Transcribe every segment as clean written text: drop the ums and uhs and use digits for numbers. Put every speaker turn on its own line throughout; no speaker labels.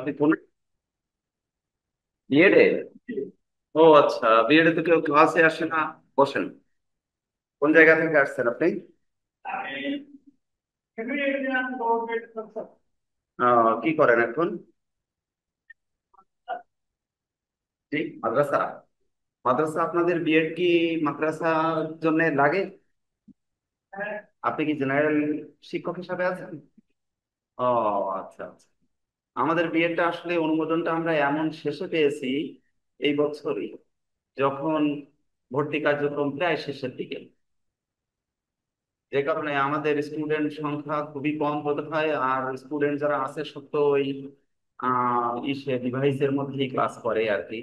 আপনি কোন বিএডে? ও আচ্ছা, বিএডে তো কেউ ক্লাসে আসে না, বসেন। কোন জায়গা থেকে আসছেন আপনি? কি করেন এখন? জি, মাদ্রাসা। মাদ্রাসা আপনাদের বিএড কি মাদ্রাসার জন্য লাগে? আপনি কি জেনারেল শিক্ষক হিসাবে আছেন? ও আচ্ছা আচ্ছা। আমাদের বিএডটা আসলে অনুমোদনটা আমরা এমন শেষে পেয়েছি এই বছরই, যখন ভর্তি কার্যক্রম প্রায় শেষের দিকে। যে কারণে আমাদের স্টুডেন্ট সংখ্যা খুবই কম হতে হয়, আর স্টুডেন্ট যারা আছে সব তো ওই ডিভাইসের মধ্যেই ক্লাস করে আর কি।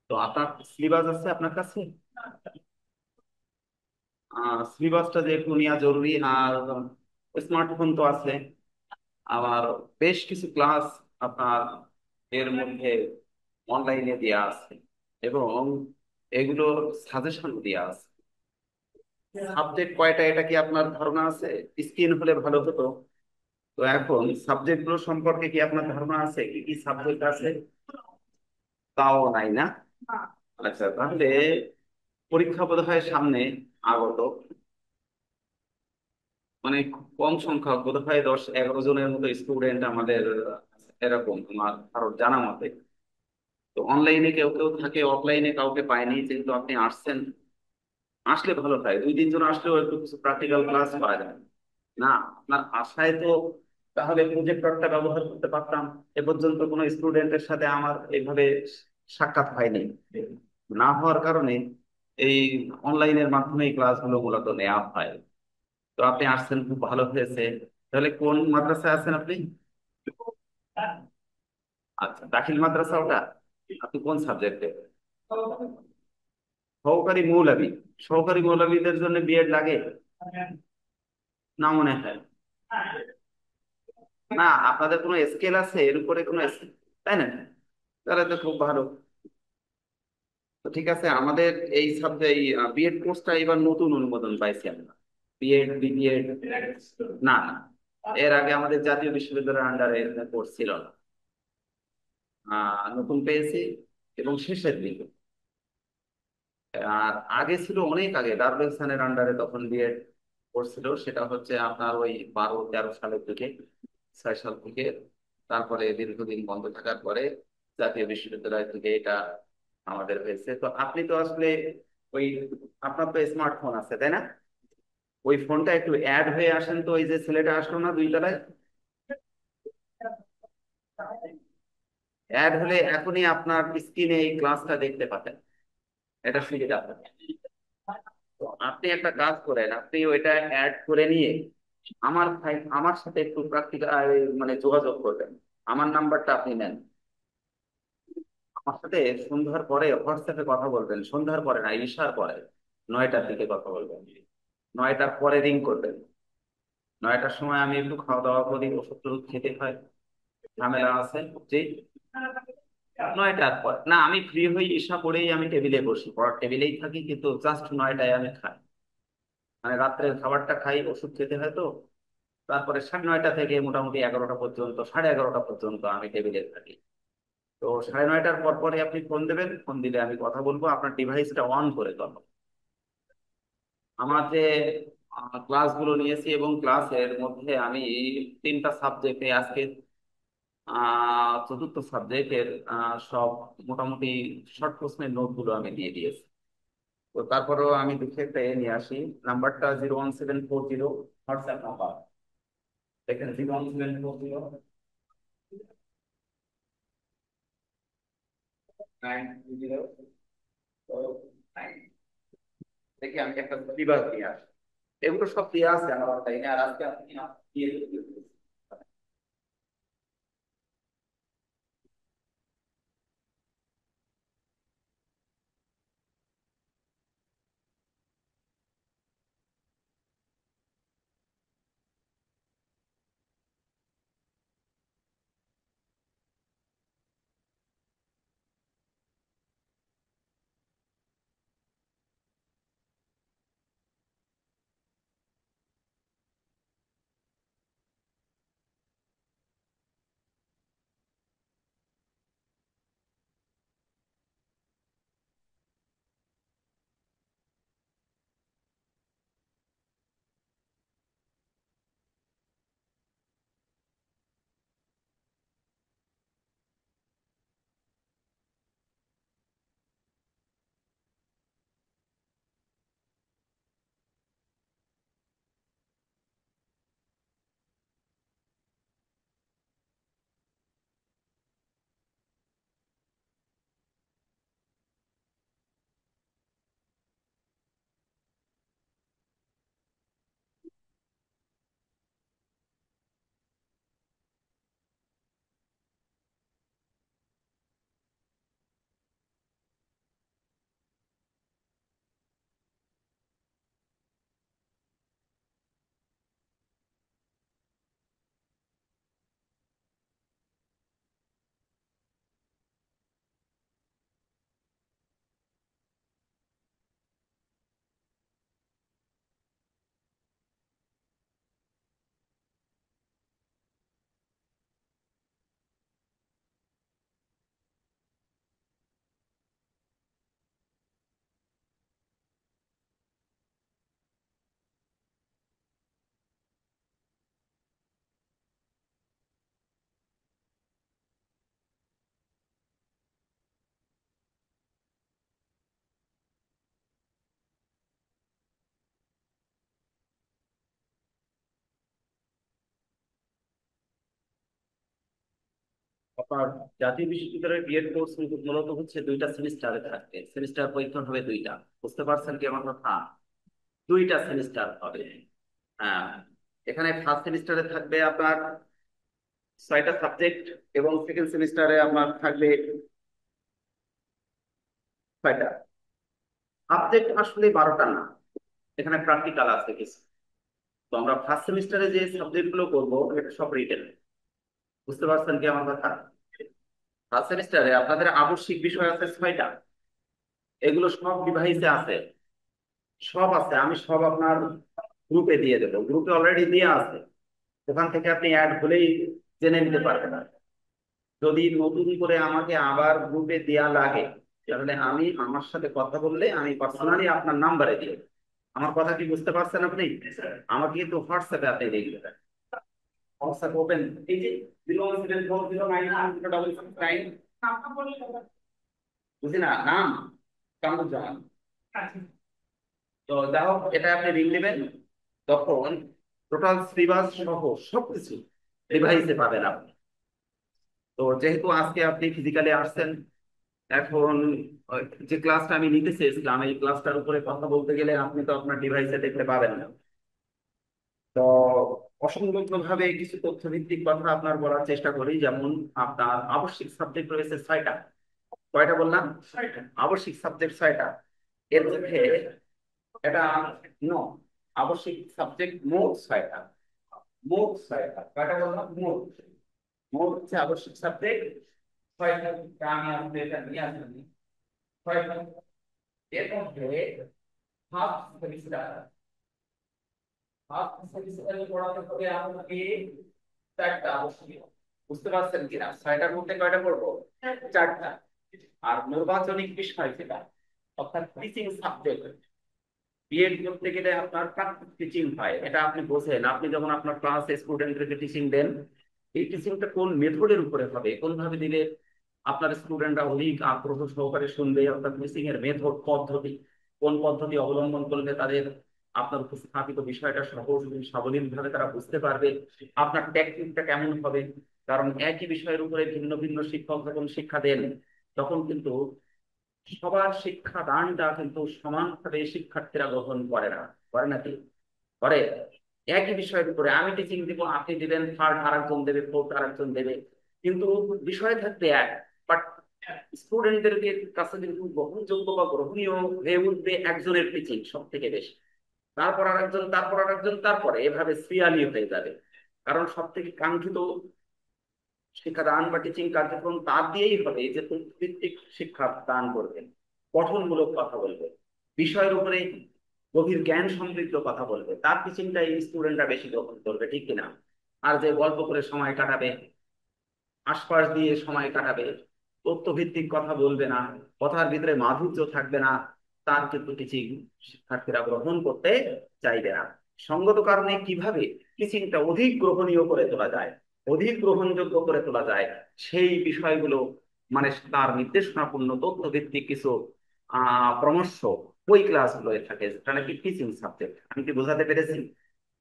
তো আপনার সিলেবাস আছে আপনার কাছে? সিলেবাসটা যে একটু নেওয়া জরুরি। আর স্মার্টফোন তো আছে, আবার বেশ কিছু ক্লাস আপনার এর মধ্যে অনলাইনে দেওয়া আছে, এবং এগুলোর সাজেশন দেওয়া আছে। সাবজেক্ট কয়টা এটা কি আপনার ধারণা আছে? স্ক্রিন হলে ভালো হতো। তো এখন সাবজেক্ট গুলো সম্পর্কে কি আপনার ধারণা আছে, কি কি সাবজেক্ট আছে? তাও নাই না? আচ্ছা, তাহলে পরীক্ষা বোধহয় সামনে আগত, মানে খুব কম সংখ্যক, বোধহয় 10-11 জনের মতো স্টুডেন্ট আমাদের এরকম আমার কারোর জানা মতে। তো অনলাইনে কেউ কেউ থাকে, অফলাইনে কাউকে পায়নি, যেহেতু আপনি আসছেন, আসলে ভালো হয়। 2-3 জন আসলেও একটু কিছু প্র্যাকটিক্যাল ক্লাস করা যায়। না, আপনার আশায় তো তাহলে প্রজেক্টরটা ব্যবহার করতে পারতাম। এ পর্যন্ত কোনো স্টুডেন্টের সাথে আমার এইভাবে সাক্ষাৎ হয়নি। না হওয়ার কারণে এই অনলাইনের মাধ্যমে ক্লাসগুলো মূলত নেওয়া হয়। তো আপনি আসছেন, খুব ভালো হয়েছে। তাহলে কোন মাদ্রাসায় আছেন আপনি? আচ্ছা, দাখিল মাদ্রাসা ওটা। আপনি কোন সাবজেক্টে? সহকারী মৌলবী। সহকারী মৌলবীদের জন্য বিএড লাগে না মনে হয়। না, আপনাদের কোনো স্কেল আছে এর উপরে কোনো তাই না? তাহলে তো খুব ভালো। তো ঠিক আছে, আমাদের এই সাবজেক্ট বিএড কোর্সটা এবার নতুন অনুমোদন পাইছি আমরা। বিএড বিবিএড। না না, এর আগে আমাদের জাতীয় বিশ্ববিদ্যালয়ের আন্ডারে কোর্স ছিল না। নতুন পেয়েছি, এবং শেষের দিকে। আর আগে ছিল, অনেক আগে দারুল ইহসানের আন্ডারে তখন বিএড কোর্স ছিল, সেটা হচ্ছে আপনার ওই 12-13 সালের দিকে, 6 সাল থেকে। তারপরে দীর্ঘদিন বন্ধ থাকার পরে জাতীয় বিশ্ববিদ্যালয় থেকে এটা আমাদের হয়েছে। তো আপনি তো আসলে ওই, আপনার তো স্মার্টফোন আছে তাই না? ওই ফোনটা একটু অ্যাড হয়ে আসেন তো, ওই যে ছেলেটা আসলো না 2 তলায়, অ্যাড হলে এখনই আপনার স্ক্রিনে এই ক্লাসটা দেখতে পাবেন। এটা সুবিধা হবে। তো আপনি একটা কাজ করেন, আপনি ওইটা অ্যাড করে নিয়ে আমার সাথে একটু প্র্যাকটিক্যাল মানে যোগাযোগ করবেন। আমার নাম্বারটা আপনি নেন। আমার সাথে সন্ধ্যার পরে হোয়াটসঅ্যাপে কথা বলবেন। সন্ধ্যার পরে না, ঈশার পরে, 9টার দিকে কথা বলবেন। 9টার পরে রিং করবেন। 9টার সময় আমি একটু খাওয়া দাওয়া করি, ওষুধ টষুধ খেতে হয়, ঝামেলা আছে। জি, 9টার পর না, আমি ফ্রি হই, ঈশা পড়েই আমি টেবিলে বসি, পড়ার টেবিলেই থাকি, কিন্তু জাস্ট 9টায় আমি খাই। মানে রাত্রের খাবারটা খাই, ওষুধ খেতে হয় তো। তারপরে 9:30 থেকে মোটামুটি 11টা পর্যন্ত, 11:30টা পর্যন্ত আমি টেবিলে থাকি। তো 9:30টার পর পরে আপনি ফোন দেবেন, ফোন দিলে আমি কথা বলবো। আপনার ডিভাইসটা অন করে তখন আমার যে ক্লাসগুলো নিয়েছি, এবং ক্লাসের মধ্যে আমি 3টা সাবজেক্টে আজকে চতুর্থ সাবজেক্টের সব মোটামুটি শর্ট প্রশ্নের নোটগুলো আমি দিয়ে দিয়েছি। তো তারপরেও আমি দুঃখে একটা নিয়ে আসি। নাম্বারটা 01740, হোয়াটসঅ্যাপ নাম্বার। দেখেন, 01740 920। দেখি আমি একটা সিলেবাস দিয়ে আসি। এগুলো সব দেওয়া আছে আমার অনলাইনে, আর আজকে আপনি দিয়ে দিতে আপনার জাতীয় বিশ্ববিদ্যালয়ের বিএড কোর্স মূলত হচ্ছে দুইটা সেমিস্টারে থাকবে, সেমিস্টার পরীক্ষা হবে দুইটা। বুঝতে পারছেন কি আমার কথা? দুইটা সেমিস্টার হবে। হ্যাঁ, এখানে ফার্স্ট সেমিস্টারে থাকবে আপনার 6টা সাবজেক্ট, এবং সেকেন্ড সেমিস্টারে আপনার থাকবে 6টা সাবজেক্ট। আসলে 12টা না, এখানে প্র্যাকটিক্যাল আছে কিছু। তো আমরা ফার্স্ট সেমিস্টারে যে সাবজেক্ট গুলো করবো এটা সব রিটেন। বুঝতে পারছেন কি আমার কথা? ফার্স্ট সেমিস্টারে আপনাদের আবশ্যিক বিষয় আছে 6টা, এগুলো সব ডিভাইসে আছে, সব আছে। আমি সব আপনার গ্রুপে দিয়ে দেবো, গ্রুপে অলরেডি দেওয়া আছে। ওখান থেকে আপনি অ্যাড হলেই জেনে নিতে পারবেন। যদি নতুন করে আমাকে আবার গ্রুপে দেয়া লাগে, তাহলে আমি আমার সাথে কথা বললে আমি পার্সোনালি আপনার নাম্বারে দিয়ে দেব। আমার কথা কি বুঝতে পারছেন আপনি? আমাকে কিন্তু হোয়াটসঅ্যাপে আপনি দিয়ে দেবেন। হোয়াটসঅ্যাপ ওপেন, এই যে 0174091 বুঝি না নাম কামরুজ্জামান। তো যাই হোক, এটা আপনি রিং নেবেন, তখন টোটাল সিলেবাস সহ সবকিছু ডিভাইসে পাবেন আপনি। তো যেহেতু আজকে আপনি ফিজিক্যালি আসছেন, এখন যে ক্লাসটা আমি নিতে চেয়েছিলাম এই ক্লাসটার উপরে কথা বলতে গেলে আপনি তো আপনার ডিভাইসে দেখতে পাবেন না। তো অসংলগ্ন ভাবে কিছু তথ্য ভিত্তিক কথা আপনার বলার চেষ্টা করি। যেমন আপনার আবশ্যিক সাবজেক্ট রয়েছে 6টা। কয়টা বললাম? আবশ্যিক সাবজেক্ট 6টা। এর মধ্যে এটা ন আবশ্যিক সাবজেক্ট মোট 6টা। মোট 6টা, কয়টা বললাম? মোট। মোট হচ্ছে আবশ্যিক সাবজেক্ট 6টা। আমি আপনাদের এটা নিয়ে আসেনি 6টা। এর মধ্যে হাফ সেমিস্টার, হাফ সেমিস্টারে পড়াতে হবে আমাকে 4টা আবশ্যিক। বুঝতে পারছেন কিনা? 6টার মধ্যে কয়টা পড়বো? 4টা। আর নির্বাচনিক বিষয় যেটা, অর্থাৎ টিচিং সাবজেক্ট, বিএড করতে গেলে আপনার প্র্যাকটিস টিচিং হয়, এটা আপনি বোঝেন। আপনি যখন আপনার ক্লাসে স্টুডেন্টদেরকে টিচিং দেন, এই টিচিংটা কোন মেথডের উপরে হবে, কোন ভাবে দিলে আপনার স্টুডেন্টরা অধিক আগ্রহ সহকারে শুনবে, অর্থাৎ টিচিং এর মেথড পদ্ধতি, কোন পদ্ধতি অবলম্বন করলে তাদের আপনার উপস্থাপিত বিষয়টা সহজ সাবলীল ভাবে তারা বুঝতে পারবে, আপনার টেকনিকটা কেমন হবে। কারণ একই বিষয়ের উপরে ভিন্ন ভিন্ন শিক্ষক যখন শিক্ষা দেন, তখন কিন্তু সবার শিক্ষা দানটা কিন্তু সমানভাবে শিক্ষার্থীরা গ্রহণ করে না। করে নাকি? করে। একই বিষয়ের উপরে আমি টিচিং দিব, আপনি দিবেন, থার্ড আরেকজন দেবে, ফোর্থ আরেকজন দেবে, কিন্তু বিষয় থাকবে এক। বাট স্টুডেন্টদের কাছে কিন্তু গ্রহণযোগ্য বা গ্রহণীয় হয়ে উঠবে একজনের টিচিং সব থেকে বেশি, তারপর আরেকজন, তারপর আরেকজন, তারপরে এভাবে সিরিয়ালি হয়ে যাবে। কারণ সব থেকে কাঙ্ক্ষিত শিক্ষাদান বা টিচিং কার্যক্রম তার দিয়েই হবে যে তথ্যভিত্তিক শিক্ষা দান করবেন, গঠনমূলক কথা বলবে, বিষয়ের উপরে গভীর জ্ঞান সমৃদ্ধ কথা বলবে, তার টিচিংটা এই স্টুডেন্টরা বেশি গ্রহণ করবে, ঠিক কিনা? আর যে গল্প করে সময় কাটাবে, আশপাশ দিয়ে সময় কাটাবে, তথ্যভিত্তিক কথা বলবে না, কথার ভিতরে মাধুর্য থাকবে না, তার কিন্তু টিচিং শিক্ষার্থীরা গ্রহণ করতে চাইবে না। সঙ্গত কারণে কিভাবে টিচিংটা অধিক গ্রহণীয় করে তোলা যায়, অধিক গ্রহণযোগ্য করে তোলা যায়, সেই বিষয়গুলো মানে তার নির্দেশনাপূর্ণ তথ্যভিত্তিক কিছু পরামর্শ ওই ক্লাসগুলোয় থাকে, যেটা নাকি টিচিং সাবজেক্ট। আমি কি বোঝাতে পেরেছি?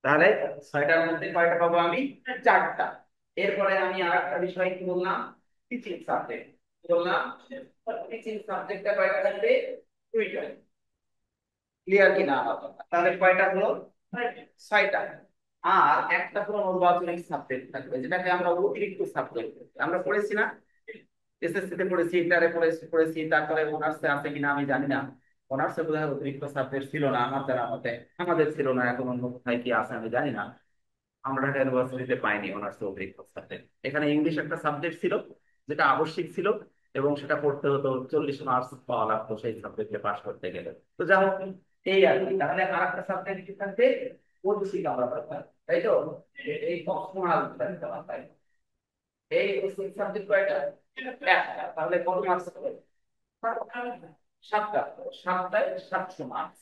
তাহলে 6টার মধ্যে কয়টা পাবো আমি? 4টা। এরপরে আমি আর একটা বিষয় কি বললাম? টিচিং সাবজেক্ট বললাম। টিচিং সাবজেক্টটা কয়টা থাকবে? 2টা। ক্লিয়ার কি না? তাহলে কয়টা হলো? 6টা। আর একটা হলো নির্বাচনিক সাবজেক্ট থাকবে, যেটাকে আমরা অতিরিক্ত সাবজেক্ট আমরা পড়েছি না, এসএসসি তে পড়েছি, ইন্টারে পড়েছি, তারপরে অনার্সে আছে কিনা আমি জানি না। অনার্সে বোধহয় অতিরিক্ত সাবজেক্ট ছিল না আমার জানা মতে, আমাদের ছিল না, এখন অন্য কোথায় কি আছে আমি জানি না। আমরা ঢাকা ইউনিভার্সিটিতে পাইনি অনার্স অতিরিক্ত সাবজেক্ট। এখানে ইংলিশ একটা সাবজেক্ট ছিল, যেটা আবশ্যিক ছিল, এবং সেটা পড়তে হতো, 40 মার্কস পাওয়া লাগতো সেই সাবজেক্টে পাশ করতে গেলে। তো যাই হোক, এই আর কি। তাহলে আর একটা সাবজেক্ট কি থাকবে? পরিচিক আমরা পাবো, তাই তো? এই অপশনাল তাই। এই সাবজেক্ট কয়টা? একটা। তাহলে কত মার্কস হবে? 7টা। 7টায় 700 মার্কস।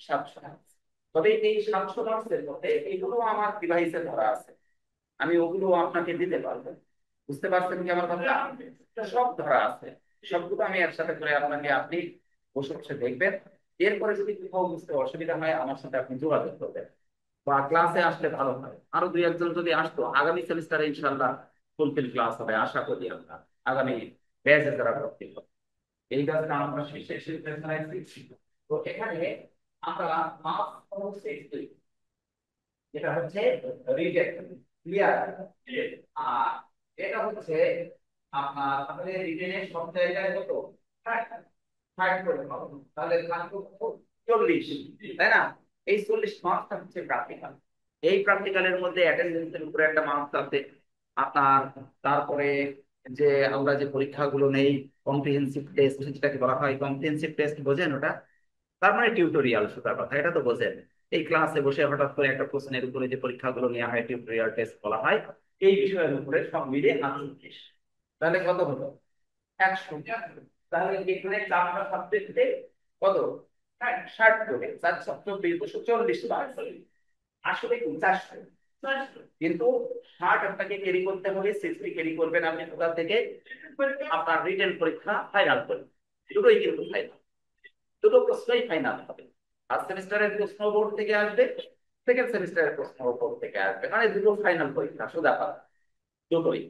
700 মার্কস। তবে এই 700 মার্কসের মধ্যে এগুলো আমার ডিভাইসে ধরা আছে, আমি ওগুলো আপনাকে দিতে পারবো। বুঝতে পারছেন কি আমার কথা? সব ধরা আছে, সবগুলো আমি একসাথে করে আপনাকে, আপনি বসে বসে দেখবেন। এরপরে যদি কোথাও বুঝতে অসুবিধা হয় আমার সাথে আপনি যোগাযোগ করবেন, বা ক্লাসে আসলে ভালো হয়। আরো দুই একজন যদি আসতো আগামী সেমিস্টারে ইনশাল্লাহ ফুলফিল ক্লাস হবে আশা করি আমরা আগামী ব্যাচে যারা ভর্তি হবে। এই কাজটা আমরা শেষে শেষে তো এখানে আমরা মাস হচ্ছে যেটা হচ্ছে রিজেক্ট ক্লিয়ার। আর এটা হচ্ছে আপনার তাহলে রিটেনের সব জায়গায় কত 60 60 করে পাবো, তাহলে থাকবে কত 40, তাই না? এই 40 মার্কসটা হচ্ছে প্র্যাকটিক্যাল। এই প্র্যাকটিক্যালের মধ্যে অ্যাটেন্ডেন্সের উপরে একটা মার্কস আছে আপনার। তারপরে যে আমরা যে পরীক্ষাগুলো নেই কম্প্রিহেনসিভ টেস্ট, যেটাকে বলা হয় কম্প্রিহেনসিভ টেস্ট, বোঝেন ওটা? তার মানে টিউটোরিয়াল সুতার কথা, এটা তো বোঝেন। এই ক্লাসে বসে হঠাৎ করে একটা প্রশ্নের উপরে যে পরীক্ষাগুলো নেওয়া হয় টিউটোরিয়াল টেস্ট বলা হয়। এই বিষয়ের উপরে সব মিলিয়ে 38, তাহলে কত হলো 100। তাহলে এখানে চারটা সাবজেক্টে কত 60 করে 4 7 240 আসলে কি 400। কিন্তু 60 আপনাকে ক্যারি করতে হবে, 60 ক্যারি করবেন আপনি কোথা থেকে? আপনার রিটেন পরীক্ষা ফাইনাল করে, দুটোই কিন্তু ফাইনাল, দুটো প্রশ্নই ফাইনাল হবে। ফার্স্ট সেমিস্টারের প্রশ্ন বোর্ড থেকে আসবে, সেকেন্ড সেমিস্টারের প্রশ্ন বোর্ড থেকে আসবে, মানে দুটো ফাইনাল পরীক্ষা সোজা কথা, দুটোই।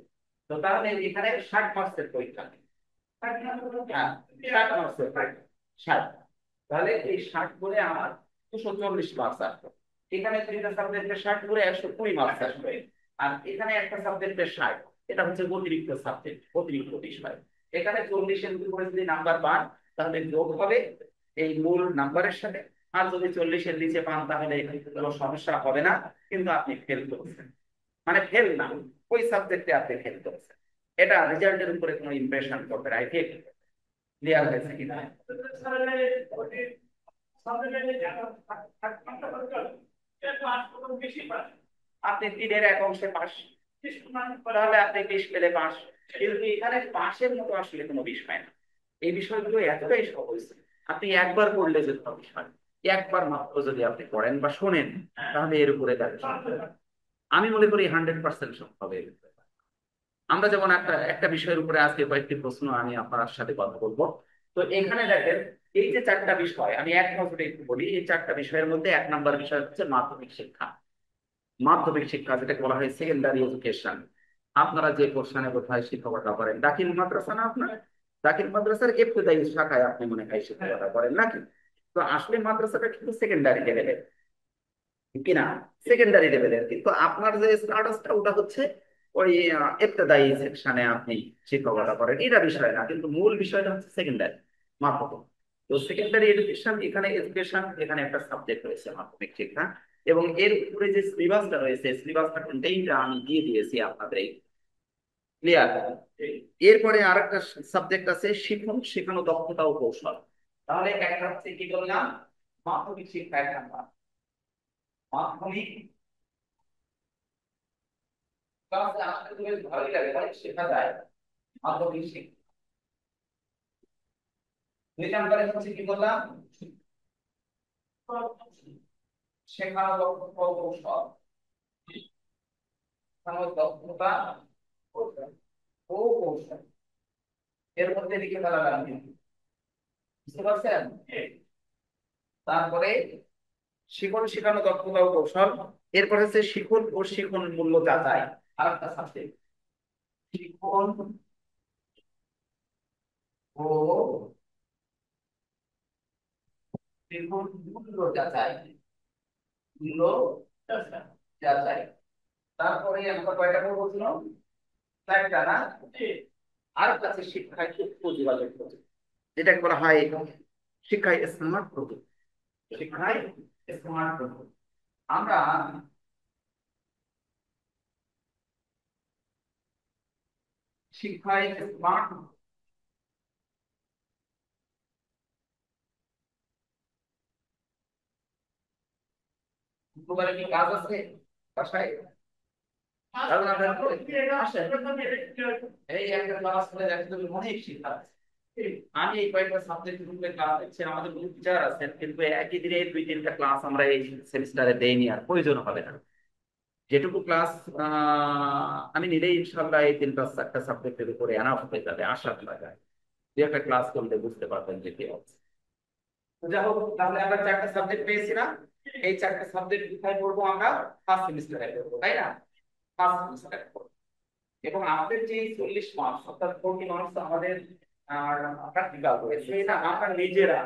তো তাহলে এখানে 60 মার্কসের পরীক্ষা। হ্যাঁ, 60 মার্কসের পরীক্ষা, 60। তাহলে এই 60 করে আমার 240 মার্কস আসবে। এখানে তিনটা সাবজেক্টে 60 করে 120 মার্কস আসবে। আর এখানে একটা সাবজেক্টে 60, এটা হচ্ছে অতিরিক্ত সাবজেক্ট, অতিরিক্ত বিষয়। এখানে 40 এর উপরে যদি নাম্বার পান তাহলে যোগ হবে এই মূল নাম্বারের সাথে। আর যদি 40 এর নিচে পান তাহলে কোনো সমস্যা হবে না, কিন্তু আপনি ফেল করেছেন, মানে ফেল না, ওই সাবজেক্টে আপনি ফেল করেছেন। এটা রেজাল্টের উপরে কোনো ইমপ্রেশন করবে না। ঠিক ক্লিয়ার হয়েছে কিনা? আপনি 3-এর এক অংশে পাস, তাহলে আপনি 20 পেলে পাস। কিন্তু এখানে পাশের মতো আসলে কোনো বিষয় না। এই বিষয়গুলো এতটাই সহজ, আপনি একবার পড়লে যে কোনো বিষয়, একবার মাত্র যদি আপনি পড়েন বা শোনেন, তাহলে এর উপরে আমি মনে করি 100% সম্ভব। আমরা যেমন একটা একটা বিষয়ের উপরে আজকে কয়েকটি প্রশ্ন আমি আপনার সাথে কথা বলবো। তো এখানে দেখেন, এই যে চারটা বিষয় আমি এক নজরে একটু বলি, এই চারটা বিষয়ের মধ্যে 1 নম্বর বিষয় হচ্ছে মাধ্যমিক শিক্ষা। মাধ্যমিক শিক্ষা যেটাকে বলা হয় সেকেন্ডারি এডুকেশন। আপনারা যে কোর্সখানে কোথায় শিক্ষকতা করেন, দাখিল মাদ্রাসা না আপনার? দাখিল মাদ্রাসার ইবতেদায়ী শাখায় আপনি মনে হয় শিক্ষকতা করেন নাকি? তো আসলে মাদ্রাসাটা কিন্তু সেকেন্ডারি লেভেলের কিনা, সেকেন্ডারি লেভেলের, কিন্তু আপনার যে স্ট্যাটাসটা ওটা হচ্ছে ওই ইবতেদায়ী সেকশনে আপনি শিক্ষকতা করেন, এটা বিষয় না, কিন্তু মূল বিষয়টা হচ্ছে সেকেন্ডারি মাধ্যমিক। তো সেকেন্ডারি এডুকেশন, এখানে এডুকেশন, এখানে একটা সাবজেক্ট রয়েছে মাধ্যমিক শিক্ষা। এবং এর উপরে যে সিলেবাসটা রয়েছে, সিলেবাসটা কন্টেইনটা আমি দিয়ে দিয়েছি আপনাদের। ক্লিয়ার? এরপরে আরেকটা সাবজেক্ট আছে শিখন, শেখানো, দক্ষতা ও কৌশল। তাহলে একটা হচ্ছে কি বললাম, মাধ্যমিক শিক্ষা এক নাম্বার। মাধ্যমিক ক্লাসে আসতে তো বেশ ভালোই লাগে, অনেক শেখা যায় মাধ্যমিক শিক্ষা। 2 নম্বরে হচ্ছে কি বললাম, শেখানো দক্ষতা ও কৌশল। শেখানো দক্ষতা ও কৌশল, এর মধ্যে লিখে ফেলালাম কিন্তু, বুঝতে পারছেন? তারপরে শিখন, শেখানো দক্ষতা ও কৌশল। এরপর হচ্ছে শিখন ও শিখন মূল্য যাচাই, আর একটা সাবজেক্ট, শিখন ও শিখন মূল্য যাচাই, মূল্য যাচাই। তারপরে আমরা কয়টা বলছিল? 4টা না? আর কাছে শিক্ষায় সূক্ষ্ম যোগাযোগ প্রযুক্তি, যেটাকে বলা হয় শিক্ষায় স্মার্ট প্রযুক্তি। শিক্ষায় স্মার্ট প্রযুক্তি, আমরা শিক্ষায় স্মার্ট, তোমার কি কাজ আছে বাসায়? কারণ এই একটা ক্লাস করে দেখতে তুমি অনেক শিক্ষা আছে। আমি এই কয়েকটা সাবজেক্ট গ্রুপে ক্লাস দিচ্ছি, আমাদের গ্রুপ টিচার আছেন, কিন্তু একই দিনে 2-3টা ক্লাস আমরা এই সেমিস্টারে দেইনি, আর প্রয়োজন হবে না। যেটুকু ক্লাস আমি নিলেই ইনশাল্লাহ এই 3-4টা সাবজেক্টের উপরে এনাফ হয়ে যাবে আশা করা যায়। যে একটা ক্লাস করলে বুঝতে পারবেন যে কি হচ্ছে। তো যাই হোক, তাহলে আমরা 4টা সাবজেক্ট পেয়েছি না? এই 4টা সাবজেক্ট কোথায় পড়বো আমরা? ফার্স্ট সেমিস্টারে পড়বো, তাই না? ফার্স্ট সেমিস্টারে পড়বো। এবং আমাদের যে 40 মার্কস অর্থাৎ 40 মার্কস আমাদের প্র্যাকটিক্যাল রয়েছে, এটা আমরা নিজেরা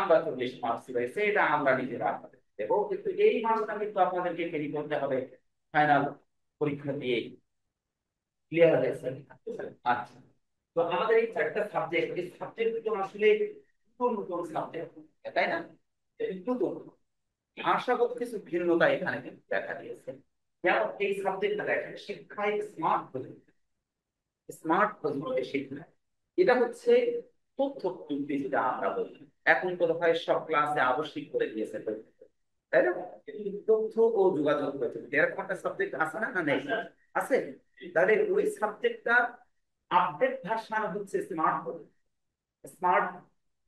আমরা 40 মার্কস রয়েছে, এটা আমরা নিজেরা দেবো, কিন্তু এই মার্কসটা কিন্তু আপনাদেরকে ক্যারি করতে হবে ফাইনাল পরীক্ষা দিয়ে। ক্লিয়ার হয়েছে? আচ্ছা, তো আমাদের এই চারটা সাবজেক্ট, এই সাবজেক্ট গুলো আসলে নতুন নতুন সাবজেক্ট, তাই না? নতুন ভাষাগত কিছু ভিন্নতা এখানে কিন্তু দেখা দিয়েছে। যেমন এই সাবজেক্টটা দেখেন, শিক্ষায় স্মার্ট প্রযুক্তি। স্মার্ট প্রযুক্তি শিক্ষা, এটা হচ্ছে তথ্য প্রযুক্তি যেটা আমরা বলি। এখন তো হয় সব ক্লাসে আবশ্যিক করে দিয়েছে তথ্য, তাই না? তথ্য ও যোগাযোগ প্রযুক্তি এরকম একটা সাবজেক্ট আছে না, না নেই? আছে। তাহলে ওই সাবজেক্টটা আপডেট ভার্সন হচ্ছে স্মার্ট স্মার্ট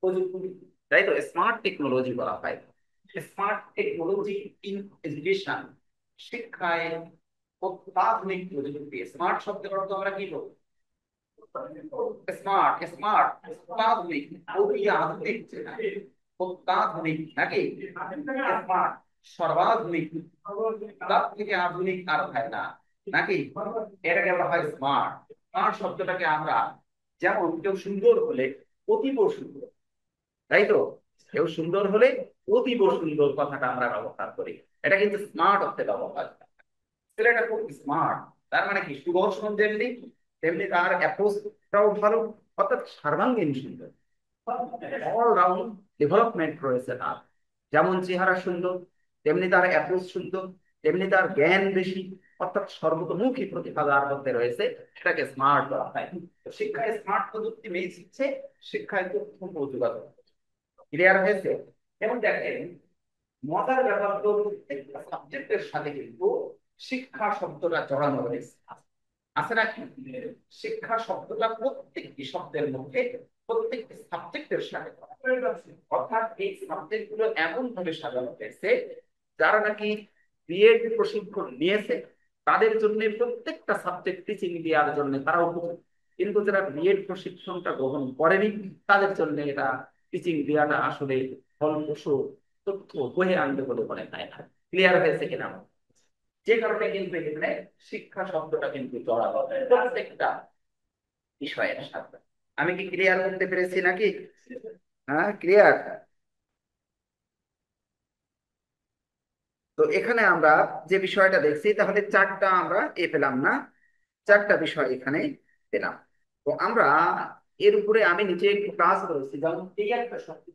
প্রযুক্তি, তাই তো? স্মার্ট টেকনোলজি বলা হয়। স্মার্ট টেকনোলজি ইন এডুকেশন, শিক্ষায় অত্যাধুনিক প্রযুক্তি। স্মার্ট শব্দের অর্থ আমরা কি বলবো? স্মার্ট, স্মার্ট অত্যাধুনিক, অতি আধুনিক, অত্যাধুনিক নাকি? স্মার্ট সর্বাধুনিক, তার থেকে আধুনিক আর হয় না, নাকি? এটাকে বলা হয় স্মার্ট। স্মার্ট শব্দটাকে আমরা, যেমন কেউ সুন্দর হলে অতীব সুন্দর, তাই তো? কেউ সুন্দর হলে অতীব সুন্দর কথাটা আমরা ব্যবহার করি, এটা কিন্তু স্মার্ট অর্থে ব্যবহার। ছেলেটা খুব স্মার্ট, তার মানে কি সুদর্শন যেমনি, তেমনি তার অ্যাপ্রোচটাও ভালো, অর্থাৎ সর্বাঙ্গীন সুন্দর, অল রাউন্ড ডেভেলপমেন্ট রয়েছে তার। যেমন চেহারা সুন্দর, তেমনি তার অ্যাপ্রোচ সুন্দর, তেমনি তার জ্ঞান বেশি, অর্থাৎ সর্বতোমুখী প্রতিভা যার মধ্যে রয়েছে, সেটাকে স্মার্ট বলা হয়। তো শিক্ষায় স্মার্ট প্রযুক্তি মিস হচ্ছে শিক্ষায় তথ্য ও যোগাযোগ। ক্লিয়ার হয়েছে? এবং দেখেন, মজার ব্যাপার তো, প্রত্যেকটা সাবজেক্টের সাথে কিন্তু শিক্ষা শব্দটা জড়ানো রয়েছে, আছে নাকি? শিক্ষা শব্দটা প্রত্যেকটি শব্দের মধ্যে, প্রত্যেকটি সাবজেক্টের সাথে, অর্থাৎ এই সাবজেক্ট গুলো এমন ভাবে সাজানো হয়েছে, যারা নাকি বিএড প্রশিক্ষণ নিয়েছে তাদের জন্য প্রত্যেকটা সাবজেক্ট টিচিং দেওয়ার জন্য তারা উপযুক্ত, কিন্তু যারা বিএড প্রশিক্ষণটা গ্রহণ করেনি তাদের জন্য এটা টিচিং দেওয়াটা আসলে ফলপ্রসূ তথ্য বয়ে আনতে বলে মনে হয় না। ক্লিয়ার হয়েছে কিনা? যে কারণে কিন্তু এখানে শিক্ষা শব্দটা কিন্তু জড়ানো প্রত্যেকটা বিষয়ের সাথে। আমি কি ক্লিয়ার করতে পেরেছি নাকি? হ্যাঁ, ক্লিয়ার। তো এখানে আমরা যে বিষয়টা দেখছি, তাহলে চারটা আমরা পেলাম না, চারটা বিষয় এখানে পেলাম। তো আমরা এর উপরে আমি নিচে একটু কাজ করেছি, যেমন এই একটা শব্দ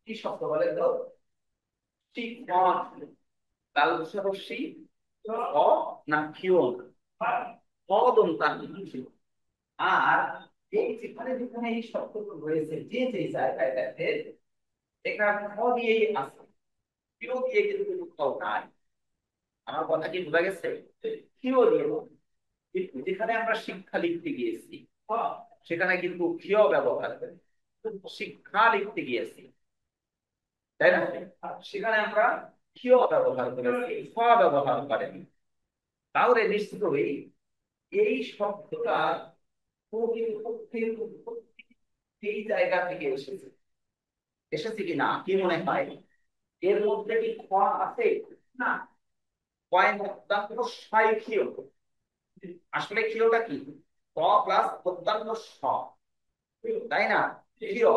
কি শব্দ বলে তো? শিক্ষণ, তালস্বরস্বী অ না ক্ষিয়ন, অদন্তান্ন। আর এই যেখানে যেখানে এই শব্দগুলো রয়েছে, যে যে জায়গায় দেখে, এখানে খ দিয়েই আছে, কিও দিয়ে কিন্তু কোথাও নাই। আমার কথা কি বোঝা গেছে? কিও দিয়ে নয়। কিন্তু যেখানে আমরা শিক্ষা লিখতে গিয়েছি, সেখানে কিন্তু ক্ষিয় ব্যবহার করি। শিক্ষা লিখতে গিয়েছি, তাই না? সেখানে আমরা ক্ষিয় ব্যবহার করেছি, খ ব্যবহার করেনি। তাহলে নিশ্চিতই এই শব্দটা এই জায়গা থেকে এসেছে, এসেছে কি না, কি মনে হয়? এর মধ্যে কি খ আছে? না, কয় মধ্যাহ্ন ছয় ক্ষীয়। আসলে ক্ষীয়টা কি? ক প্লাস মধ্যাহ্ন স, তাই না? ক্ষীয়,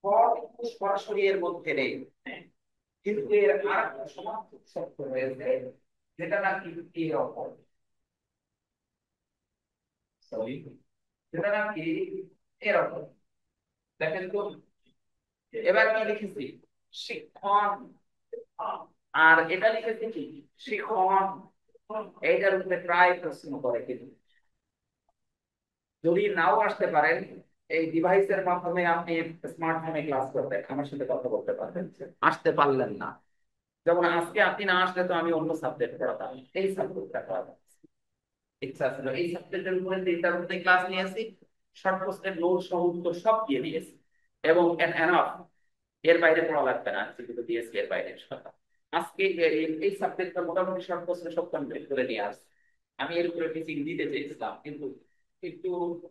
ক কিন্তু সরাসরি এর মধ্যে নেই, কিন্তু এর আর একটা সমার্থক শব্দ রয়েছে, যেটা নাকি এরকম, সরি, যেটা নাকি এরকম। দেখেন তো, এবার কি লিখেছি? শিক্ষণ। আর এটা লিখেছি কি? শিক্ষণ। এইটার উপরে প্রায় প্রশ্ন করে, কিন্তু যদি নাও আসতে পারেন, এই ডিভাইসের মাধ্যমে আপনি স্মার্টফোনে ক্লাস করবেন, আমার সাথে কথা বলতে পারবেন। আসতে পারলেন না, যেমন আজকে আপনি না আসলে তো আমি অন্য সাবজেক্ট পড়াতাম, এই সাবজেক্টটা পড়াতাম, ইচ্ছা ছিল এই সাবজেক্টের উপরে 3টার মধ্যে ক্লাস নিয়েছি, শর্ট কোশ্চেন নোট সহ উত্তর সব দিয়ে দিয়েছি, এবং এনাফ, এর বাইরে পড়া লাগবে না, কিন্তু দিয়েছি এর বাইরে আজকে এই সাবজেক্টটা মোটামুটি শর্ট কোশ্চেন সব কমপ্লিট করে নিয়ে আসছি। আমি এর উপরে টিচিং দিতে চেয়েছিলাম, কিন্তু একটু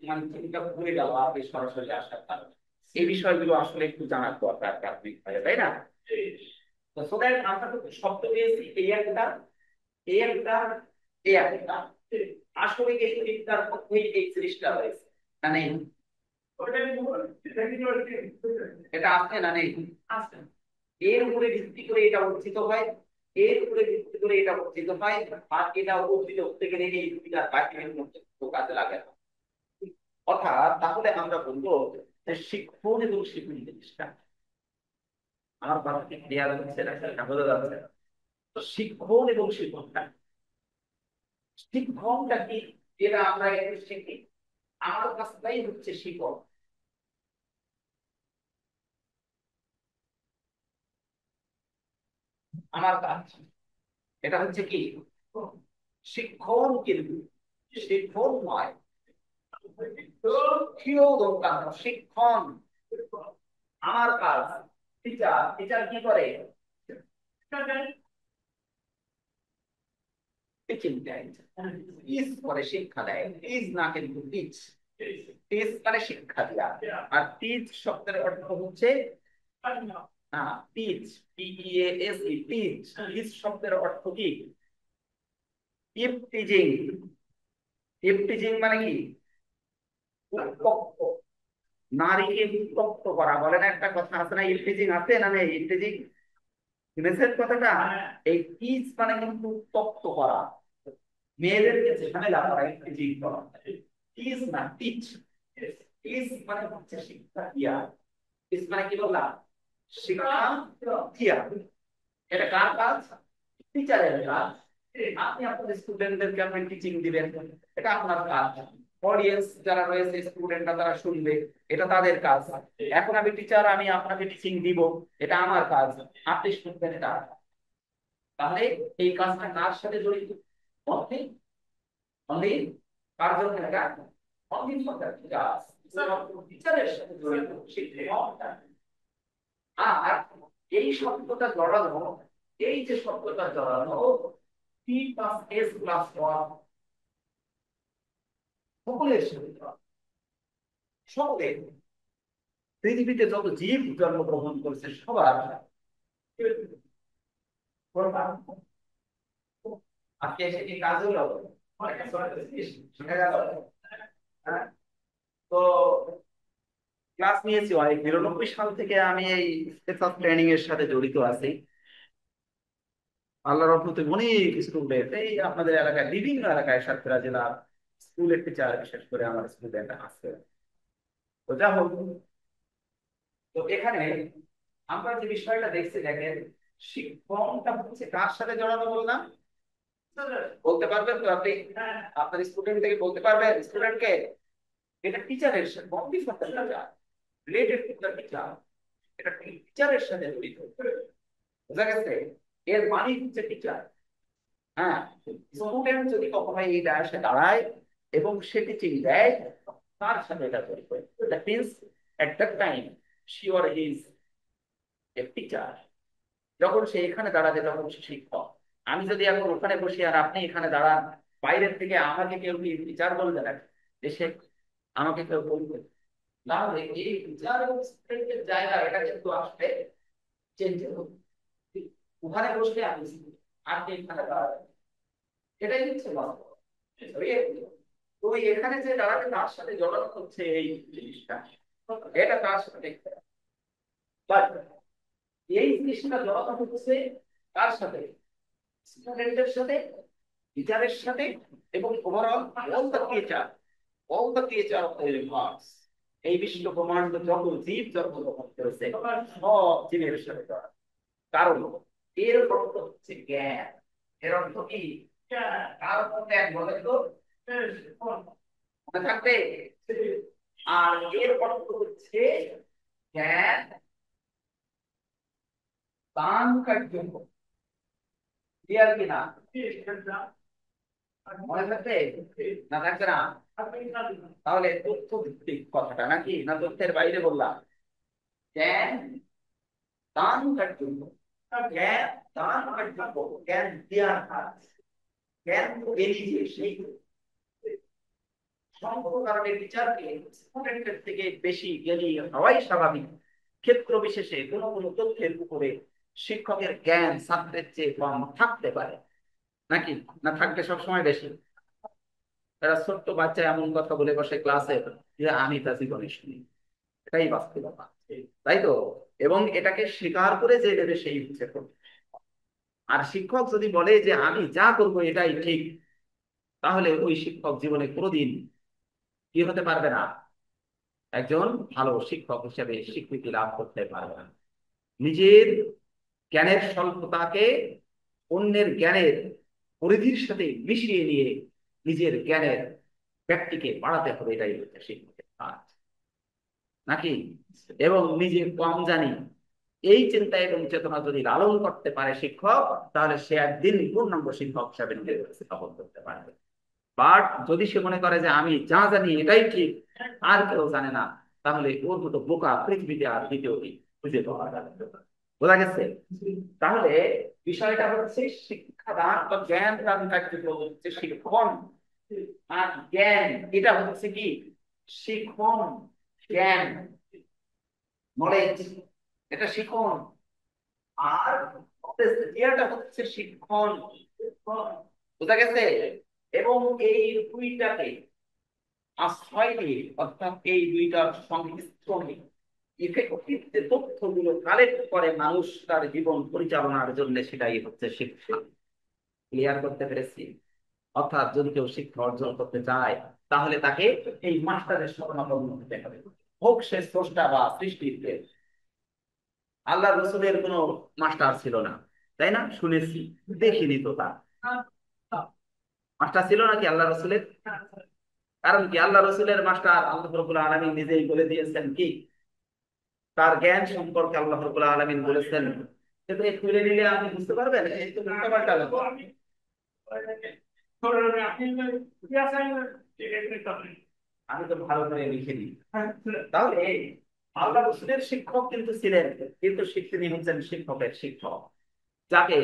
মানে চিন্তা ভুলে গেল আপনি সরাসরি আসার কারণে। এই বিষয়গুলো আসলে একটু জানার দরকার প্রাথমিকভাবে, তাই না? তো সো দ্যাট আমরা তো শব্দ পেয়েছি এই একটা, এই একটা, এই একটা, আসলে এই বিদ্যার মধ্যেই এই জিনিসটা রয়েছে, না নেই? এটা আছে না নেই? আছে। এর উপরে ভিত্তি করে এটা অর্জিত হয়, এর উপরে ভিত্তি করে এটা অর্জিত হয়, আর এটা অর্জিত হতে গেলে এই দুইটা বাক্যের মধ্যে কাজে লাগে না। অর্থাৎ তাহলে আমরা বলবো যে শিক্ষণ এবং শিক্ষণ জিনিসটা, আমার কথা কি ক্লিয়ার হচ্ছে না, বোঝা যাচ্ছে? তো শিক্ষণ এবং শিক্ষণটা, শিক্ষণটা কি, যেটা আমরা একটু শিখি, আমার কাছটাই হচ্ছে শিক্ষক, আমার কাজ, এটা হচ্ছে কি শিক্ষণ, কিন্তু শিক্ষণ নয়, কেউ দরকার না, শিক্ষণ আমার কাজ। টিচার, টিচার কি করে? টিচিং দেয়, টিচ করে শিক্ষা দেয়, টিচ না কিন্তু টিচ, টিচ মানে শিক্ষা দেয়া। আর টিচ শব্দের অর্থ হচ্ছে টিচ, টিইএস, টিচ, টিচ শব্দের অর্থ কি? ইফটিজিং, ইফটিজিং মানে কি? উত্তপ্ত, নারীকে উত্তপ্ত করা, বলে না একটা কথা আছে না, ইফটিজিং আছে না নেই? ইফটিজিং শুনেছেন কথাটা? এই টিচ মানে কিন্তু উত্তপ্ত করা, মেয়েদেরকে ঝামেলা করা, ইফটিজিং করা। টিচ না টিচ, টিচ মানে হচ্ছে শিক্ষা দিয়া, টিচ মানে কি বললাম? শিক্ষা দিয়া। এটা কার কাজ? টিচারের কাজ। আপনি আপনার স্টুডেন্টদেরকে আপনি টিচিং দিবেন, এটা আপনার কাজ। অডিয়েন্স যারা রয়েছে, স্টুডেন্টরা তারা শুনবে, এটা তাদের কাজ। এখন আমি টিচার, আমি আপনাকে টিচিং দিব, এটা আমার কাজ, আপনি শুনবেন, এটা। তাহলে এই কাজটা কার সাথে জড়িত? অনলি, অনলি কার জন্য এটা? অনলি ফর দ্য টিচার্স, টিচারের সাথে জড়িত শিক্ষা। আর এই শব্দটা জড়ানো, এই যে শব্দটা জড়ানো, টি প্লাস এস প্লাস ওয়ান, সকলের সাথে জড়ানো। সকলের, পৃথিবীতে যত জীব জন্মগ্রহণ করেছে সবার। আজকে এসে কি কাজ হলো? শুনে গেল? হ্যাঁ? তো ক্লাস নিয়েছি অনেক, 99 সাল থেকে আমি এই স্পেশাল ট্রেনিং এর সাথে জড়িত আছি। আল্লাহর রহমতে অনেক স্টুডেন্ট এই আপনাদের এলাকায়, বিভিন্ন এলাকায়, সাতক্ষীরা জেলা স্কুলের টিচার, বিশেষ করে আমার স্টুডেন্ট আছে। তো যা হোক, তো এখানে আমরা যে বিষয়টা দেখছি, দেখেন, শিক্ষণটা হচ্ছে কার সাথে জড়ানো বললাম? বলতে পারবেন তো আপনি? আপনার স্টুডেন্ট থেকে বলতে পারবেন স্টুডেন্টকে? এটা টিচারের সাথে, বন্দি রিলেটেড টু দ্য টিচার, এটা টিচারের সাথে জড়িত। বুঝা গেছে? এর মানে হচ্ছে টিচার। হ্যাঁ, স্টুডেন্ট যদি কখনো এই ডায়াসে দাঁড়ায় এবং সে টিচিং দেয়, তার সাথে এটা জড়িত। That means at that time she or he is a teacher. যখন সে এখানে দাঁড়াবে তখন সে শিক্ষক। আমি যদি এখন ওখানে বসি আর আপনি এখানে দাঁড়ান, বাইরের থেকে আমাকে কেউ কি টিচার বলবে না? দেশে আমাকে কেউ বলবে? তাহলে এই টিচার এবং স্টুডেন্টের জায়গা, এটা কিন্তু আসলে চেঞ্জ হবে। ওখানে বসলে আমি student, আপনি এখানে দাঁড়াবেন, এটাই হচ্ছে বাস্তব। তো এখানে যে দাঁড়াবে তার সাথে জড়ানো হচ্ছে এই জিনিসটা, এটা তার সাথে দেখতে হবে। But এই জিনিসটা জড়ানো হচ্ছে কার সাথে? স্টুডেন্টের সাথে, টিচারের সাথে, এবং overall all the creature of the universe. এই বিশ্ব ব্রহ্মাণ্ড যত জীব জন্মগ্রহণ করেছে সব জীবের সাথে জড়ানো। কারণ এর অর্থ হচ্ছে জ্ঞান। এর অর্থ কি? কার অর্থ জ্ঞান বলেন তো? মনে থাকবে? আর এর অর্থ হচ্ছে জ্ঞান দান কার্য। ক্লিয়ার কিনা? মনে থাকবে না থাকবে না? তাহলে তথ্য ভিত্তিক কথাটা নাকি, না তথ্যের বাইরে বললাম? জ্ঞান দান কার্য, জ্ঞান দান কার্য, জ্ঞান দেওয়ার কাজ, জ্ঞান তো বেরিয়ে সেই সম্পর্ক কারণে টিচারকে স্টুডেন্টের থেকে বেশি জ্ঞানী হওয়াই স্বাভাবিক। ক্ষেত্র বিশেষে কোনো কোনো তথ্যের উপরে শিক্ষকের জ্ঞান ছাত্রের চেয়ে কম থাকতে পারে, নাকি? না থাকবে সবসময় বেশি? একটা ছোট্ট বাচ্চা এমন কথা বলে বসে ক্লাসে যে আমি তা জীবনে শুনি। এটাই বাস্তবতা, তাই তো? এবং এটাকে স্বীকার করে যে নেবে সেই হচ্ছে প্রকৃত। আর শিক্ষক যদি বলে যে আমি যা করবো এটাই ঠিক, তাহলে ওই শিক্ষক জীবনে কোনোদিন কি হতে পারবে না, একজন ভালো শিক্ষক হিসেবে স্বীকৃতি লাভ করতে পারবে না। নিজের জ্ঞানের স্বল্পতাকে অন্যের জ্ঞানের পরিধির সাথে মিশিয়ে নিয়ে নিজের জ্ঞানের ব্যক্তিকে বাড়াতে হবে, এটাই হচ্ছে শিক্ষকের কাজ, নাকি? এবং নিজে কম জানি এই চিন্তা এবং চেতনা যদি লালন করতে পারে শিক্ষক, তাহলে সে একদিন পূর্ণাঙ্গ শিক্ষক হিসাবে নিজেকে স্থাপন করতে পারবে। বাট যদি সে মনে করে যে আমি যা জানি এটাই ঠিক, আর কেউ জানে না, তাহলে ওর মতো বোকা পৃথিবীতে আর দ্বিতীয়টি খুঁজে পাওয়া যাবে না। বোঝা গেছে? তাহলে বিষয়টা হচ্ছে শিক্ষাদান বা জ্ঞান দান কার্যক্রম হচ্ছে শিক্ষণ। আর জ্ঞান এটা হচ্ছে কি? শিক্ষণ, জ্ঞান, নলেজ, এটা শিক্ষণ। আর ক্রিয়াটা হচ্ছে শিক্ষণ। বোঝা গেছে? এবং এই দুইটাকে আশ্রয় দিয়ে, অর্থাৎ এই দুইটার সংমিশ্রণে ইফেক্টিভ যে তথ্যগুলো কালেক্ট করে মানুষ তার জীবন পরিচালনার জন্য, সেটাই হচ্ছে শিক্ষা। ক্লিয়ার করতে পেরেছি? অর্থাৎ যদি কেউ শিক্ষা অর্জন করতে চায়, তাহলে তাকে এই মাস্টারের শরণাপন্ন হতে হবে, হোক সে স্রষ্টা বা সৃষ্টির। আল্লাহ রসুলের কোনো মাস্টার ছিল না, তাই না? শুনেছি, দেখিনি তো তার মাস্টার ছিল নাকি আল্লাহ রসুলের? কারণ কি, আল্লাহ রসুলের মাস্টার আল্লাহ রাব্বুল আলামিন নিজেই বলে দিয়েছেন কি, তার জ্ঞান সম্পর্কে আল্লাহ রাব্বুল আলামিন বলেছেন। কিন্তু এই খুলে নিলে আপনি বুঝতে পারবেন এই তো উল্টাপাল্টা ব্যাপার। আমি তো ভালো করে লিখে দিই। তাহলে আল্লাহ রসুলের শিক্ষক কিন্তু ছিলেন, কিন্তু তিনি হচ্ছেন শিক্ষকের শিক্ষক, যাকে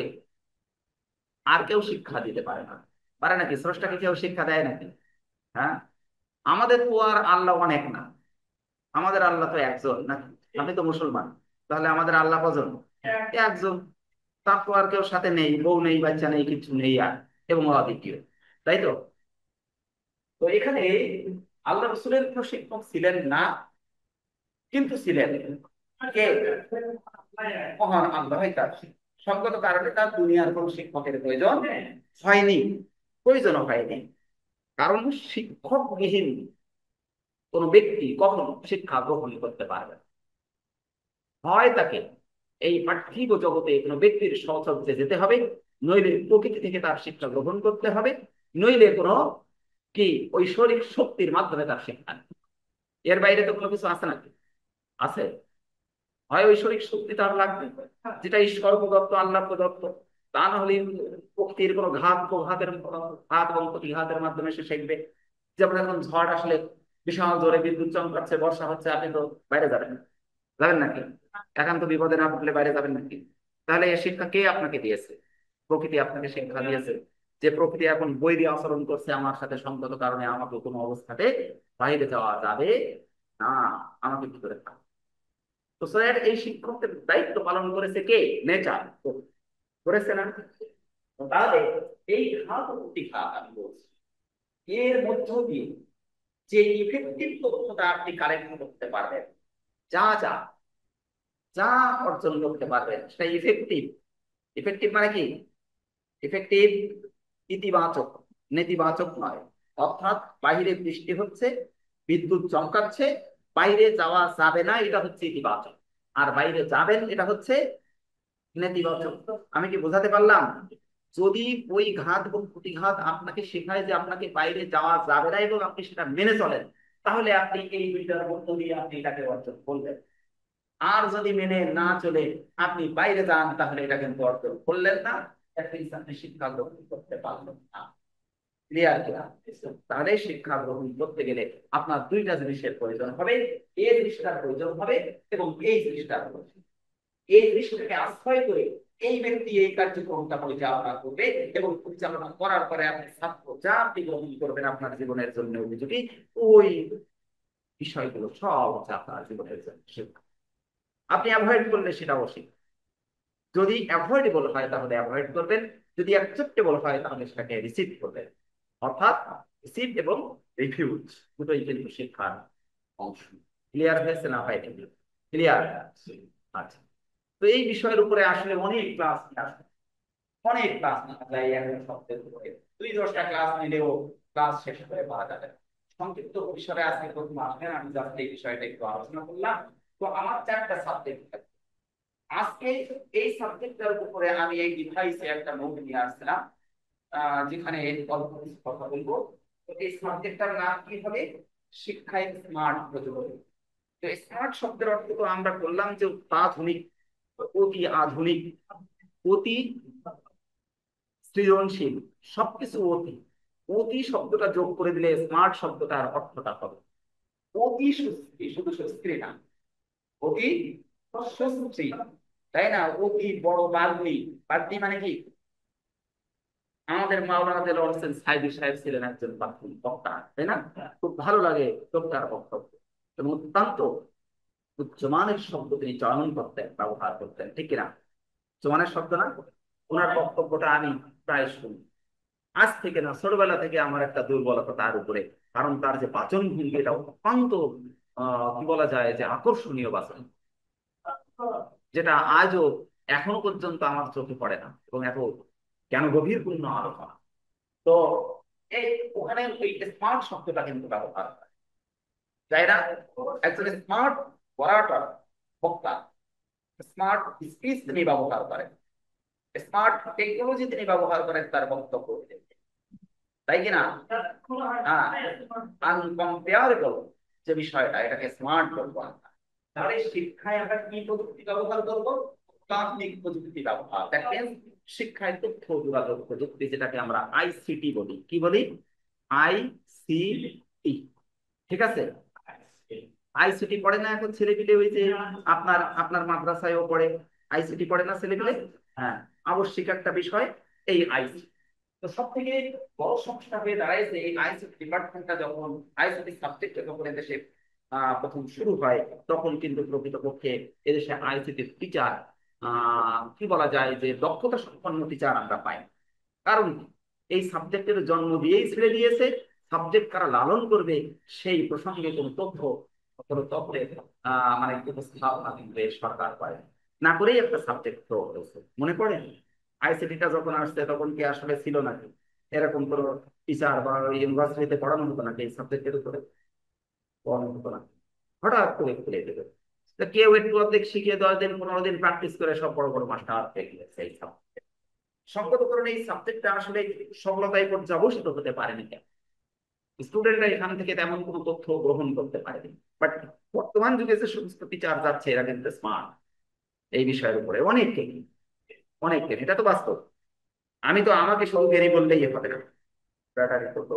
আর কেউ শিক্ষা দিতে পারে না। পারে নাকি? স্রষ্টাকে কেউ শিক্ষা দেয় নাকি? হ্যাঁ। আমাদের তো আর আল্লাহ অনেক না, আমাদের আল্লাহ তো একজন নাকি? আপনি তো মুসলমান, তাহলে আমাদের আল্লাহ কজন? একজন। তার তো আর কেউ সাথে নেই, বউ নেই, বাচ্চা নেই, কিছু নেই, আর এবং অদ্বিতীয়, তাই তো? তো এখানে আল্লাহ রসুলের কোনো শিক্ষক ছিলেন না, কিন্তু ছিলেন কে? মহান আল্লাহ। তার সঙ্গত কারণে তার দুনিয়ার কোন শিক্ষকের প্রয়োজন হয়নি, প্রয়োজন হয়নি। কারণ শিক্ষকবিহীন কোন ব্যক্তি কখনো শিক্ষা গ্রহণ করতে পারবে না। হয় তাকে এই পার্থিব জগতে কোনো ব্যক্তির সহচর্যে যেতে হবে, নইলে প্রকৃতি থেকে তার শিক্ষা গ্রহণ করতে হবে, নইলে কোনো কি ঐশ্বরিক শক্তির মাধ্যমে তার শিক্ষা। এর বাইরে তো কোনো কিছু আছে নাকি? আছে? হয় ঐশ্বরিক শক্তি তার লাগবে, যেটা ঈশ্বর প্রদত্ত, আল্লাহ প্রদত্ত। তা না হলে প্রকৃতির কোনো ঘাত প্রঘাতের, ঘাত এবং প্রতিঘাতের মাধ্যমে সে শিখবে। যেমন এখন ঝড় আসলে বিশাল জোরে বিদ্যুৎ চমকাচ্ছে, বর্ষা হচ্ছে, আপনি তো বাইরে যাবেন না। যাবেন নাকি? একান্ত বিপদে না পড়লে বাইরে যাবেন নাকি? তাহলে এই শিক্ষা কে আপনাকে দিয়েছে? প্রকৃতি আপনাকে শিক্ষা দিয়েছে। যে প্রকৃতি এখন বৈরী আচরণ করছে আমার সাথে, সঙ্গত কারণে আমাকে কোনো অবস্থাতে বাইরে যাওয়া যাবে না, আমাকে ভিতরে থাকবে। তো স্যার এই শিক্ষকদের দায়িত্ব পালন করেছে কে? নেচার করেছে না? তো তাহলে এই ঘাত প্রতিঘাত আমি বলছি, এর মধ্য দিয়ে যে ইফেক্টিভ তথ্যটা আপনি কালেক্ট করতে পারবেন, যা যা যা অর্জন করতে পারবেন সেটা ইফেক্টিভ। ইফেক্টিভ মানে কি? ইফেক্টিভ ইতিবাচক, নেতিবাচক নয়। অর্থাৎ বাইরে বৃষ্টি হচ্ছে, বিদ্যুৎ চমকাচ্ছে, বাইরে যাওয়া যাবে না, এটা হচ্ছে ইতিবাচক। আর বাইরে যাবেন, এটা হচ্ছে নেতিবাচক। আমি কি বোঝাতে পারলাম? যদি ওই ঘাত এবং প্রতিঘাত আপনাকে শেখায় যে আপনাকে বাইরে যাওয়া যাবে না এবং আপনি সেটা মেনে চলেন, তাহলে আপনি এই দুইটার মধ্য দিয়ে আপনি এটাকে অর্জন করবেন। আর যদি মেনে না চলে আপনি বাইরে যান, তাহলে এটা কিন্তু অর্জন করলেন না, আপনি শিক্ষা গ্রহণ করতে পারলেন না। ক্লিয়ার কিনা? তাহলে শিক্ষা গ্রহণ করতে গেলে আপনার দুইটা জিনিসের প্রয়োজন হবে, এই জিনিসটার প্রয়োজন হবে এবং এই জিনিসটার প্রয়োজন। এই জিনিসটাকে আশ্রয় করে এই ব্যক্তি এই কার্যক্রমটা পরিচালনা করবে, এবং পরিচালনা করার পরে আপনি ছাত্র যা আপনি গ্রহণ করবেন আপনার জীবনের জন্য উপযোগী, ওই বিষয়গুলো সব হচ্ছে আপনার জীবনের জন্য শিক্ষা। আপনি অ্যাভয়েড করলে সেটা অশিক্ষা। যদি অ্যাভয়েডেবল হয় তাহলে অ্যাভয়েড করবেন, যদি অ্যাকসেপ্টেবল হয় তাহলে সেটাকে রিসিভ করবেন। অর্থাৎ রিসিভ এবং রিফিউজ দুটোই কিন্তু শিক্ষার অংশ। ক্লিয়ার হয়েছে না ভাই? ক্লিয়ার? আচ্ছা। তো এই বিষয়ের উপরে আসলে অনেক ক্লাস আসবে, অনেক ক্লাস নেওয়া যায় একটা শব্দের উপরে, 2-10টা ক্লাস নিলেও ক্লাস শেষ করে পাওয়া যাবে। সংক্ষিপ্ত পরিসরে আজকে প্রথম আসবেন, আমি জাস্ট এই বিষয়টা একটু আলোচনা করলাম। তো আমার 4টা সাবজেক্ট আজকে, এই সাবজেক্টটার উপরে আমি এই ডিভাইসে একটা নোট নিয়ে আসছিলাম, যেখানে অল্প কিছু কথা বলবো। তো এই সাবজেক্টটার নাম কি হবে? শিক্ষায় স্মার্ট প্রযুক্তি। তো স্মার্ট শব্দের অর্থ তো আমরা করলাম যে আধুনিক, অতি আধুনিক, অতি সৃজনশীল, সবকিছু অতি। অতি শব্দটা যোগ করে দিলে স্মার্ট শব্দটার অর্থটা হবে অতি সুস্থি, শুধু সুস্থি না, অতি সুস্থি, তাই না? অতি বড় বাগ্মী। বাগ্মী মানে কি? আমাদের মাওলানা দেলোয়ার হোসেন সাইদি সাহেব ছিলেন একজন বক্তা, তাই না? খুব ভালো লাগে বক্তার বক্তব্য, এবং অত্যন্ত উচ্চমানের শব্দ তিনি চয়ন করতেন, ব্যবহার করতেন, ঠিক কিনা? উচ্চমানের শব্দ না? ওনার বক্তব্যটা আমি প্রায় শুনি। আজ থেকে না, ছোটবেলা থেকে আমার একটা দুর্বলতা তার উপরে, কারণ তার যে বাচন ভঙ্গি, এটা অত্যন্ত কি বলা যায় যে আকর্ষণীয় বাচন, যেটা আজও এখনো পর্যন্ত আমার চোখে পড়ে না, এবং এত কেন গভীরপূর্ণ আলোচনা। তো এই ওখানে ওই স্মার্ট শব্দটা কিন্তু ব্যবহার হয়, তাই না? একজন স্মার্ট ওরাটর, বক্তা, স্মার্ট স্পিচ তিনি ব্যবহার করেন, স্মার্ট টেকনোলজি তিনি ব্যবহার করেন তার বক্তব্য, তাই কিনা? হ্যাঁ, আনকম্পেয়ারেবল যে বিষয়টা, এটাকে স্মার্ট বলবো আমরা। তাহলে শিক্ষায় আমরা কি প্রযুক্তি ব্যবহার করবো? তাত্ত্বিক প্রযুক্তি ব্যবহার। দেখেন, শিক্ষায় তথ্য যোগাযোগ প্রযুক্তি, যেটাকে আমরা আইসিটি বলি। কি বলি? আইসিটি, ঠিক আছে? আইসিটি পড়ে না এখন ছেলেপিলে? ওই যে আপনার আপনার মাদ্রাসায়ও পড়ে, আইসিটি পড়ে না ছেলেপিলে? হ্যাঁ, আবশ্যিক একটা বিষয় এই আইসিটি। তো সব থেকে বড় সমস্যা হয়ে দাঁড়াইছে এই আইসিটি ডিপার্টমেন্টটা যখন, আইসিটি সাবজেক্টটা যখন এদেশে প্রথম শুরু হয়, তখন কিন্তু প্রকৃতপক্ষে এদেশে আইসিটি টিচার, কি বলা যায় যে দক্ষতা সম্পন্ন টিচার আমরা পাই। কারণ কি? এই সাবজেক্টের জন্ম দিয়েই ছেড়ে দিয়েছে, সাবজেক্ট কারা লালন করবে সেই প্রসঙ্গে কোনো তথ্য, কোনো তথ্যের মানে উপস্থাপনা কিন্তু এই সরকার করে না, করেই একটা সাবজেক্ট তো হয়েছে। মনে পড়ে আইসিটিটা যখন আসছে, তখন কি আসলে ছিল নাকি এরকম কোনো টিচার বা ইউনিভার্সিটিতে পড়ানো হতো নাকি এই সাবজেক্টের উপরে? পড়ানো হতো না, হঠাৎ করে খুলে দেবে। তো কেউ একটু অর্ধেক শিখিয়ে 10 দিন 15 দিন প্র্যাকটিস করে সব বড় বড় মাস্টার হয়ে গেছে এই সাবজেক্ট। সঙ্গত কারণে এই সাবজেক্টটা আসলে সফলতায় পর্যবসিত হতে পারেনি, স্টুডেন্টরা এখান থেকে তেমন কোনো তথ্য গ্রহণ করতে পারেনি। বাট বর্তমান যুগে যে সমস্ত টিচার যাচ্ছে, এরা কিন্তু স্মার্ট, এই বিষয়ের উপরে অনেক জ্ঞানী, অনেক জ্ঞানী, এটা তো বাস্তব। আমি তো আমাকে শুধু জ্ঞানী বললেই হবে না, ব্যাটারি তো